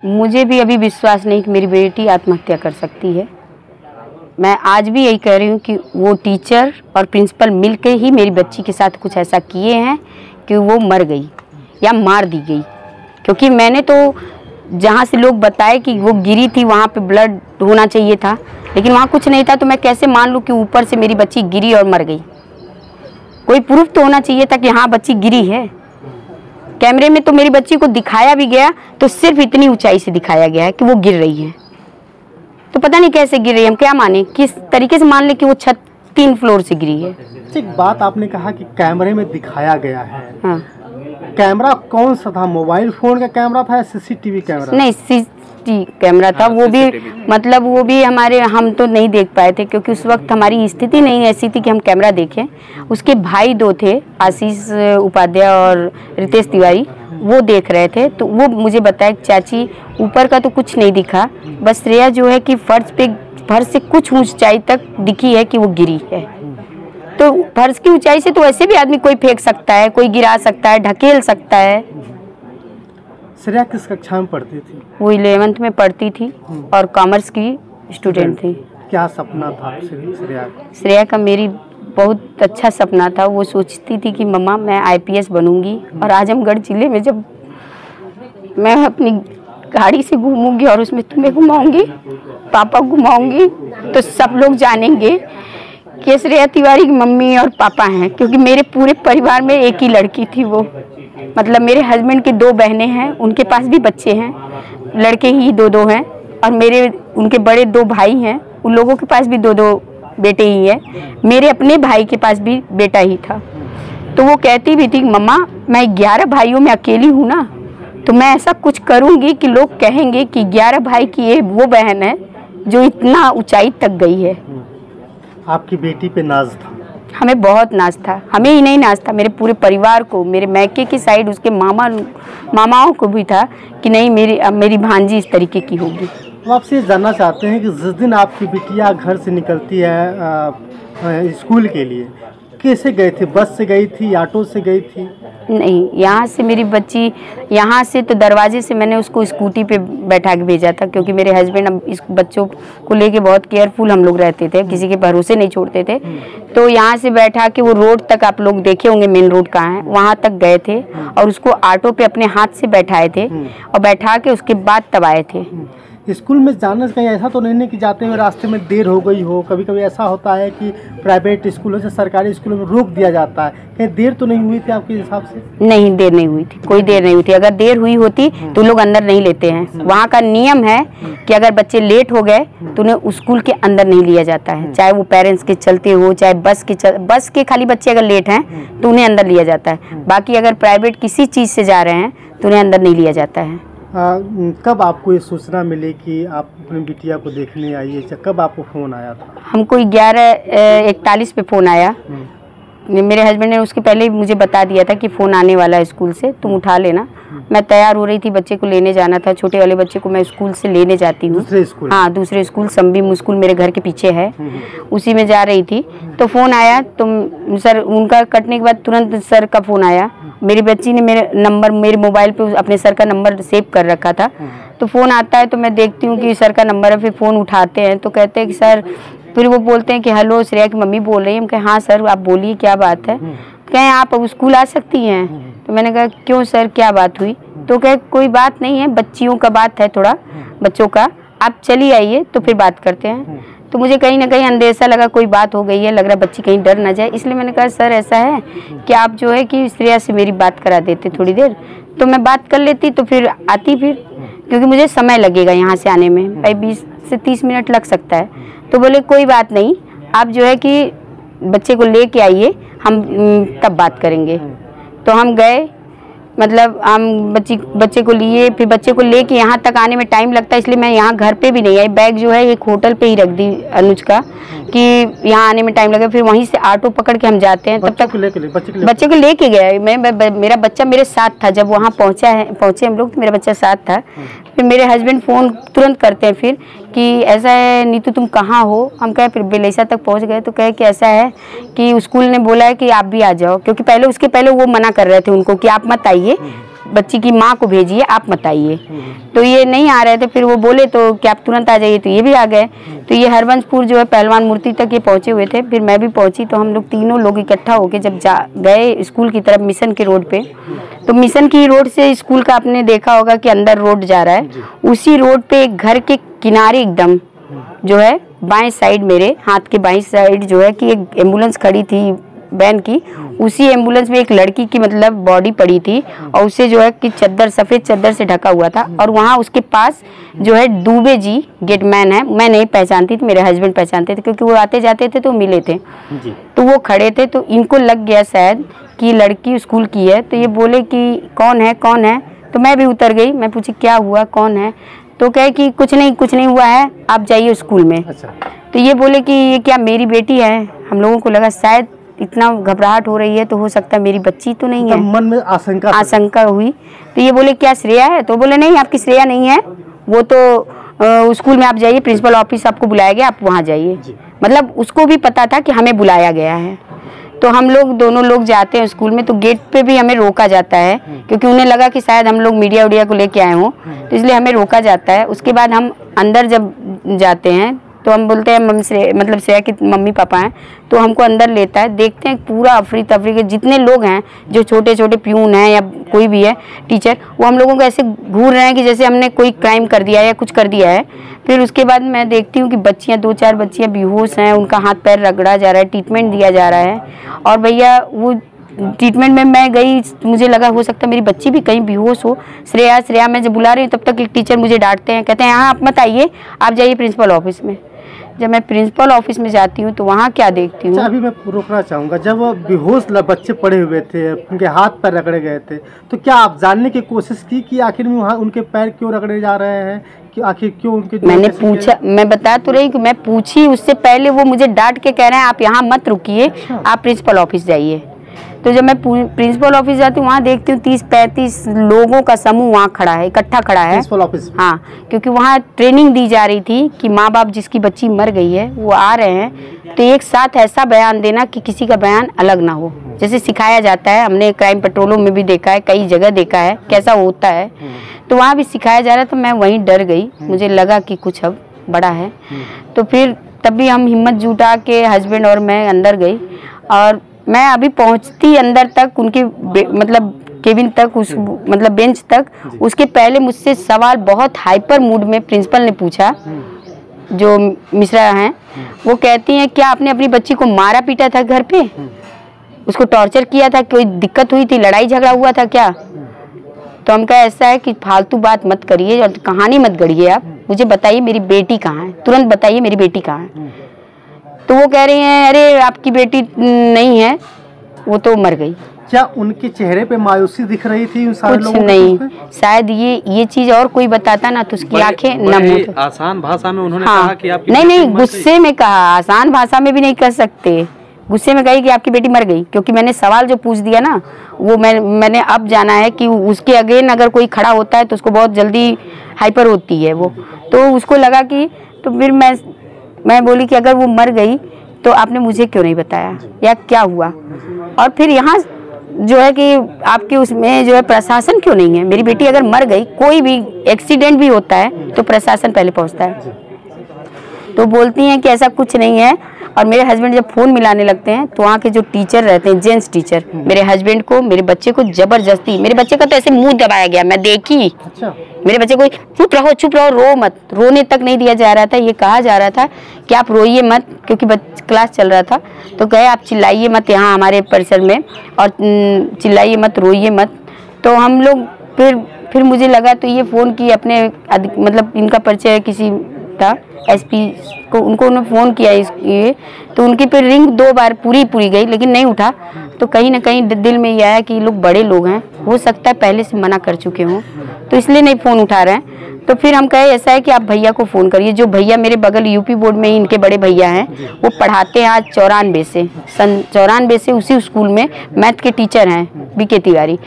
मुझे भी अभी विश्वास नहीं कि मेरी बेटी आत्महत्या कर सकती है। मैं आज भी यही कह रही हूँ कि वो टीचर और प्रिंसिपल मिलके ही मेरी बच्ची के साथ कुछ ऐसा किए हैं कि वो मर गई या मार दी गई। क्योंकि मैंने तो जहाँ से लोग बताए कि वो गिरी थी वहाँ पे ब्लड होना चाहिए था, लेकिन वहाँ कुछ नहीं था, तो मैं कैसे मान लूँ कि ऊपर से मेरी बच्ची गिरी और मर गई। कोई प्रूफ तो होना चाहिए था कि हाँ बच्ची गिरी है। कैमरे में तो मेरी बच्ची को दिखाया भी गया तो सिर्फ इतनी ऊंचाई से दिखाया गया है कि वो गिर रही है, तो पता नहीं कैसे गिर रही है। हम क्या माने, किस तरीके से मान ले कि वो छत 3 फ्लोर से गिरी है। एक बात आपने कहा कि कैमरे में दिखाया गया है। हाँ। कैमरा कौन सा था, मोबाइल फोन का कैमरा था या सीसीटीवी कैमरा? नहीं, सीसीटीवी कैमरा था। वो भी मतलब वो भी हम तो नहीं देख पाए थे क्योंकि उस वक्त हमारी स्थिति नहीं ऐसी थी कि हम कैमरा देखें। उसके भाई 2 थे, आशीष उपाध्याय और रितेश तिवारी, वो देख रहे थे। तो वो मुझे बताया चाची ऊपर का तो कुछ नहीं दिखा, बस श्रेया जो है कि फर्श से कुछ ऊंचाई तक दिखी है कि वो गिरी है। तो फर्श की ऊंचाई से तो वैसे भी आदमी कोई फेंक सकता है, कोई गिरा सकता है, ढकेल सकता है। श्रेया किस कक्षा में पढ़ती थी? वो 11th में पढ़ती थी और कॉमर्स की स्टूडेंट थी। क्या सपना था श्रेया? श्रेया का मेरी बहुत अच्छा सपना था। वो सोचती थी कि मम्मा मैं IPS बनूंगी और आजमगढ़ जिले में जब मैं अपनी गाड़ी से घूमूंगी और उसमें तुम्हें घुमाऊंगी, पापा घुमाऊंगी, तो सब लोग जानेंगे कि श्रेया तिवारी की मम्मी और पापा हैं। क्योंकि मेरे पूरे परिवार में एक ही लड़की थी वो, मतलब मेरे हस्बैंड की 2 बहनें हैं, उनके पास भी बच्चे हैं, लड़के ही 2-2 हैं, और उनके बड़े 2 भाई हैं, उन लोगों के पास भी 2-2 बेटे ही हैं। मेरे अपने भाई के पास भी बेटा ही था। तो वो कहती भी थी मम्मा मैं 11 भाइयों में अकेली हूँ ना, तो मैं ऐसा कुछ करूँगी कि लोग कहेंगे कि 11 भाई की ये वो बहन है जो इतना ऊंचाई तक गई है। आपकी बेटी पे नाज था? हमें बहुत नाज था। हमें ही नहीं नाज था, मेरे पूरे परिवार को, मेरे मैके की साइड उसके मामाओं को भी था कि नहीं मेरी भांजी इस तरीके की होगी। तो आपसे ये जानना चाहते हैं कि जिस दिन आपकी बिटिया घर से निकलती है स्कूल के लिए, कैसे गए थे? बस से गई थी, ऑटो से गई थी? नहीं, यहाँ से मेरी बच्ची, यहाँ से तो दरवाजे से मैंने उसको स्कूटी पे बैठा के भेजा था, क्योंकि मेरे हस्बैंड इस बच्चों को लेके बहुत केयरफुल हम लोग रहते थे, किसी के भरोसे नहीं छोड़ते थे। तो यहाँ से बैठा के वो रोड तक, आप लोग देखे होंगे मेन रोड कहाँ है, वहाँ तक गए थे और उसको ऑटो पे अपने हाथ से बैठाए थे और बैठा के उसके बाद तब आए थे। स्कूल में जाने से कहीं ऐसा तो नहीं कि जाते हुए रास्ते में देर हो गई हो? कभी कभी ऐसा होता है कि प्राइवेट स्कूलों से सरकारी स्कूलों में रोक दिया जाता है, कहीं देर तो नहीं हुई थी आपके हिसाब से? नहीं, देर नहीं हुई थी, कोई देर नहीं हुई थी। अगर देर हुई होती तो लोग अंदर नहीं लेते हैं। वहाँ का नियम है कि अगर बच्चे लेट हो गए तो उन्हें स्कूल के अंदर नहीं लिया जाता है, चाहे वो पेरेंट्स के चलते हो, चाहे बस के खाली बच्चे अगर लेट हैं तो उन्हें अंदर लिया जाता है। बाकी अगर प्राइवेट किसी चीज़ से जा रहे हैं तो उन्हें अंदर नहीं लिया जाता है। कब आपको ये सूचना मिली कि आप अपनी बिटिया को देखने आइए? कब आपको फ़ोन आया था? हमको 11:41 पे फ़ोन आया। मेरे हस्बैंड ने उसके पहले ही मुझे बता दिया था कि फ़ोन आने वाला है स्कूल से, तुम उठा लेना। मैं तैयार हो रही थी, बच्चे को लेने जाना था, छोटे वाले बच्चे को मैं स्कूल से लेने जाती हूँ। दूसरे स्कूल? हाँ, दूसरे स्कूल, संबीम स्कूल मेरे घर के पीछे है, उसी में जा रही थी। तो फ़ोन आया, तो सर उनका कटने के बाद तुरंत सर का फ़ोन आया। मेरी बच्ची ने मेरे मोबाइल पे अपने सर का नंबर सेव कर रखा था। तो फ़ोन आता है तो मैं देखती हूँ कि सर का नंबर है, फिर फ़ोन उठाते हैं तो कहते हैं कि सर, फिर वो बोलते हैं कि हेलो श्रेया की मम्मी बोल रही है। हम कहें हाँ सर आप बोलिए क्या बात है। कहें आप अब स्कूल आ सकती हैं? तो मैंने कहा क्यों सर क्या बात हुई? तो कहे कोई बात नहीं है, बच्चियों का बात है, थोड़ा बच्चों का, आप चली आइए तो फिर बात करते हैं। तो मुझे कहीं ना कहीं अंदेशा लगा कोई बात हो गई है, लग रहा बच्ची कहीं डर ना जाए, इसलिए मैंने कहा सर ऐसा है कि आप जो है कि श्रेया से मेरी बात करा देते थोड़ी देर, तो मैं बात कर लेती तो फिर आती, फिर क्योंकि मुझे समय लगेगा यहाँ से आने में, भाई 20 से 30 मिनट लग सकता है। तो बोले कोई बात नहीं, आप जो है कि बच्चे को ले के आइए, हम तब बात करेंगे। तो हम गए, मतलब हम बच्चे को लिए, फिर बच्चे को लेके यहाँ तक आने में टाइम लगता है, इसलिए मैं यहाँ घर पे भी नहीं आई। बैग जो है एक होटल पे ही रख दी अनुज का कि यहाँ आने में टाइम लगे। फिर वहीं से ऑटो पकड़ के हम जाते हैं, तब तक बच्चे को लेके गए। मेरा बच्चा मेरे साथ था, जब वहाँ पहुँचे हम लोग तो मेरा बच्चा साथ था। फिर मेरे हस्बैंड फ़ोन तुरंत करते हैं फिर कि ऐसा है नीतू तुम कहाँ हो? हम कहे फिर बेलैसा तक पहुँच गए। तो कहे कि ऐसा है कि स्कूल ने बोला है कि आप भी आ जाओ, क्योंकि उसके पहले वो मना कर रहे थे उनको कि आप मत आइए, बच्ची की माँ को भेजिए, आप मत आइए। तो ये नहीं आ रहे थे, फिर वो बोले तो कि आप तुरंत आ जाइए, तो ये भी आ गए। तो ये हरबंशपुर जो है पहलवान मूर्ति तक ये पहुँचे हुए थे, फिर मैं भी पहुँची। तो हम लोग तीनों लोग इकट्ठा होके जब गए स्कूल की तरफ, मिशन की रोड पे, तो मिशन की रोड से स्कूल का आपने देखा होगा कि अंदर रोड जा रहा है, उसी रोड पे एक घर के किनारे एकदम जो है बाएं साइड, मेरे हाथ के बाएं साइड जो है कि एक एम्बुलेंस खड़ी थी वैन की, उसी एम्बुलेंस में एक लड़की की मतलब बॉडी पड़ी थी और उसे जो है कि चद्दर, सफ़ेद चद्दर से ढका हुआ था। और वहाँ उसके पास जो है दुबे जी गेटमैन है, मैं नहीं पहचानती थी, मेरे हस्बैंड पहचानते थे क्योंकि वो आते जाते थे तो मिले थे जी। तो वो खड़े थे, तो इनको लग गया शायद कि लड़की स्कूल की है। तो ये बोले कि कौन है कौन है, तो मैं भी उतर गई, मैं पूछी क्या हुआ कौन है, तो कहे कि कुछ नहीं हुआ है, आप जाइए स्कूल में। अच्छा। तो ये बोले कि ये क्या मेरी बेटी है। हम लोगों को लगा शायद इतना घबराहट हो रही है तो हो सकता है मेरी बच्ची तो नहीं है, मन में आशंका हुई। तो ये बोले क्या श्रेया है, तो बोले नहीं आपकी श्रेया नहीं है, वो तो स्कूल में आप जाइए, प्रिंसिपल ऑफिस आपको बुलाया गया, आप वहाँ जाइए। मतलब उसको भी पता था कि हमें बुलाया गया है। तो हम लोग दोनों लोग जाते हैं स्कूल में, तो गेट पे भी हमें रोका जाता है क्योंकि उन्हें लगा कि शायद हम लोग मीडिया उडिया को लेके आए हों, तो इसलिए हमें रोका जाता है। उसके बाद हम अंदर जब जाते हैं तो हम बोलते हैं मतलब श्रेया के मम्मी पापा हैं, तो हमको अंदर लेता है, देखते हैं पूरा अफरी तफरी के जितने लोग हैं, जो छोटे छोटे प्यून हैं या कोई भी है टीचर, वो हम लोगों को ऐसे घूर रहे हैं कि जैसे हमने कोई क्राइम कर दिया है या कुछ कर दिया है। फिर उसके बाद मैं देखती हूँ कि बच्चियाँ 2-4 बच्चियाँ बेहोश हैं, उनका हाथ पैर रगड़ा जा रहा है, ट्रीटमेंट दिया जा रहा है। और भैया वो ट्रीटमेंट में मैं गई, मुझे लगा हो सकता है मेरी बच्ची भी कहीं बेहोश हो। श्रेया मैं जब बुला रही हूँ तब तक एक टीचर मुझे डांटते हैं, कहते हैं हाँ आप मत आइए, आप जाइए प्रिंसिपल ऑफिस में। जब मैं प्रिंसिपल ऑफिस में जाती हूँ तो वहाँ क्या देखती हूँ। अभी मैं रोकना चाहूँगा, जब बेहोश बच्चे पड़े हुए थे, उनके हाथ पैर रगड़े गए थे, तो क्या आप जानने की कोशिश की कि आखिर में वहाँ उनके पैर क्यों रगड़े जा रहे हैं, कि आखिर क्यों उनके? मैंने पूछा, मैं बता तो रही कि मैं पूछी, उससे पहले वो मुझे डांट के कह रहे हैं आप यहाँ मत रुकिए, आप प्रिंसिपल ऑफिस जाइए। तो जब मैं प्रिंसिपल ऑफिस जाती हूँ वहाँ देखती हूँ 30-35 लोगों का समूह वहाँ खड़ा है, इकट्ठा खड़ा है प्रिंसिपल ऑफिस। हाँ, क्योंकि वहाँ ट्रेनिंग दी जा रही थी कि माँ बाप जिसकी बच्ची मर गई है वो आ रहे हैं, तो एक साथ ऐसा बयान देना कि किसी का बयान अलग ना हो, जैसे सिखाया जाता है। हमने क्राइम पेट्रोलों में भी देखा है, कई जगह देखा है कैसा होता है, तो वहाँ भी सिखाया जा रहा है। तो मैं वहीं डर गई, मुझे लगा कि कुछ अब बड़ा है। तो फिर तब भी हम हिम्मत जुटा के हस्बैंड और मैं अंदर गई, और मैं अभी पहुंचती अंदर तक उनके मतलब केबिन तक, उस मतलब बेंच तक, उसके पहले मुझसे सवाल बहुत हाइपर मूड में प्रिंसिपल ने पूछा, जो मिश्रा हैं, वो कहती हैं क्या आपने अपनी बच्ची को मारा पीटा था घर पे, उसको टॉर्चर किया था, कोई दिक्कत हुई थी, लड़ाई झगड़ा हुआ था क्या? तो हम कहा ऐसा है कि फालतू बात मत करिए और कहानी मत गढ़िए, आप मुझे बताइए मेरी बेटी कहाँ है, तुरंत बताइए मेरी बेटी कहाँ है। तो वो कह रही हैं अरे आपकी बेटी नहीं है, वो तो मर गई। क्या उनके चेहरे पे मायूसी दिख रही थी उन सारे लोगों को? नहीं, शायद ये चीज और कोई बताता ना तो उसकी आंखें नम होती। आसान भाषा में उन्होंने कहा कि आपकी नहीं, गुस्से में कहा, आसान भाषा में भी नहीं कह सकते, गुस्से में कही कि आपकी बेटी मर गई। क्योंकि मैंने सवाल जो पूछ दिया ना, वो मैंने अब जाना है कि उसके अगेन अगर कोई खड़ा होता है तो उसको बहुत जल्दी हाइपर होती है वो, तो उसको लगा कि, तो फिर मैं बोली कि अगर वो मर गई तो आपने मुझे क्यों नहीं बताया या क्या हुआ। और फिर यहाँ जो है कि आपके उसमें जो है प्रशासन क्यों नहीं है। मेरी बेटी अगर मर गई, कोई भी एक्सीडेंट भी होता है तो प्रशासन पहले पहुँचता है। तो बोलती हैं कि ऐसा कुछ नहीं है। और मेरे हस्बैंड जब फ़ोन मिलाने लगते हैं तो वहाँ के जो टीचर रहते हैं, जेंट्स टीचर, मेरे हस्बैंड को, मेरे बच्चे को जबरदस्ती, मेरे बच्चे का तो ऐसे मुंह दबाया गया, मैं देखी। अच्छा। मेरे बच्चे को चुप रहो, रो मत, रोने तक नहीं दिया जा रहा था। ये कहा जा रहा था कि आप रोइए मत, क्योंकि क्लास चल रहा था। तो कहे आप चिल्लाइए मत यहाँ हमारे परिसर में, और चिल्लाइए मत, रोइए मत। तो हम लोग फिर मुझे लगा, तो ये फ़ोन की अपने मतलब इनका परिचय किसी था एसपी को, उनको उन्होंने फ़ोन किया इसलिए, तो उनकी फिर रिंग 2 बार पूरी गई लेकिन नहीं उठा। तो कहीं ना कहीं दिल में ये आया कि लोग बड़े लोग हैं, हो सकता है पहले से मना कर चुके हों, तो इसलिए नहीं फ़ोन उठा रहे हैं। तो फिर हम कहे ऐसा है कि आप भैया को फ़ोन करिए। जो भैया मेरे बगल यूपी बोर्ड में ही इनके बड़े भैया हैं, वो पढ़ाते हैं आज 94 से, सन 94 से उसी स्कूल में मैथ के टीचर हैं, बीके तिवारी।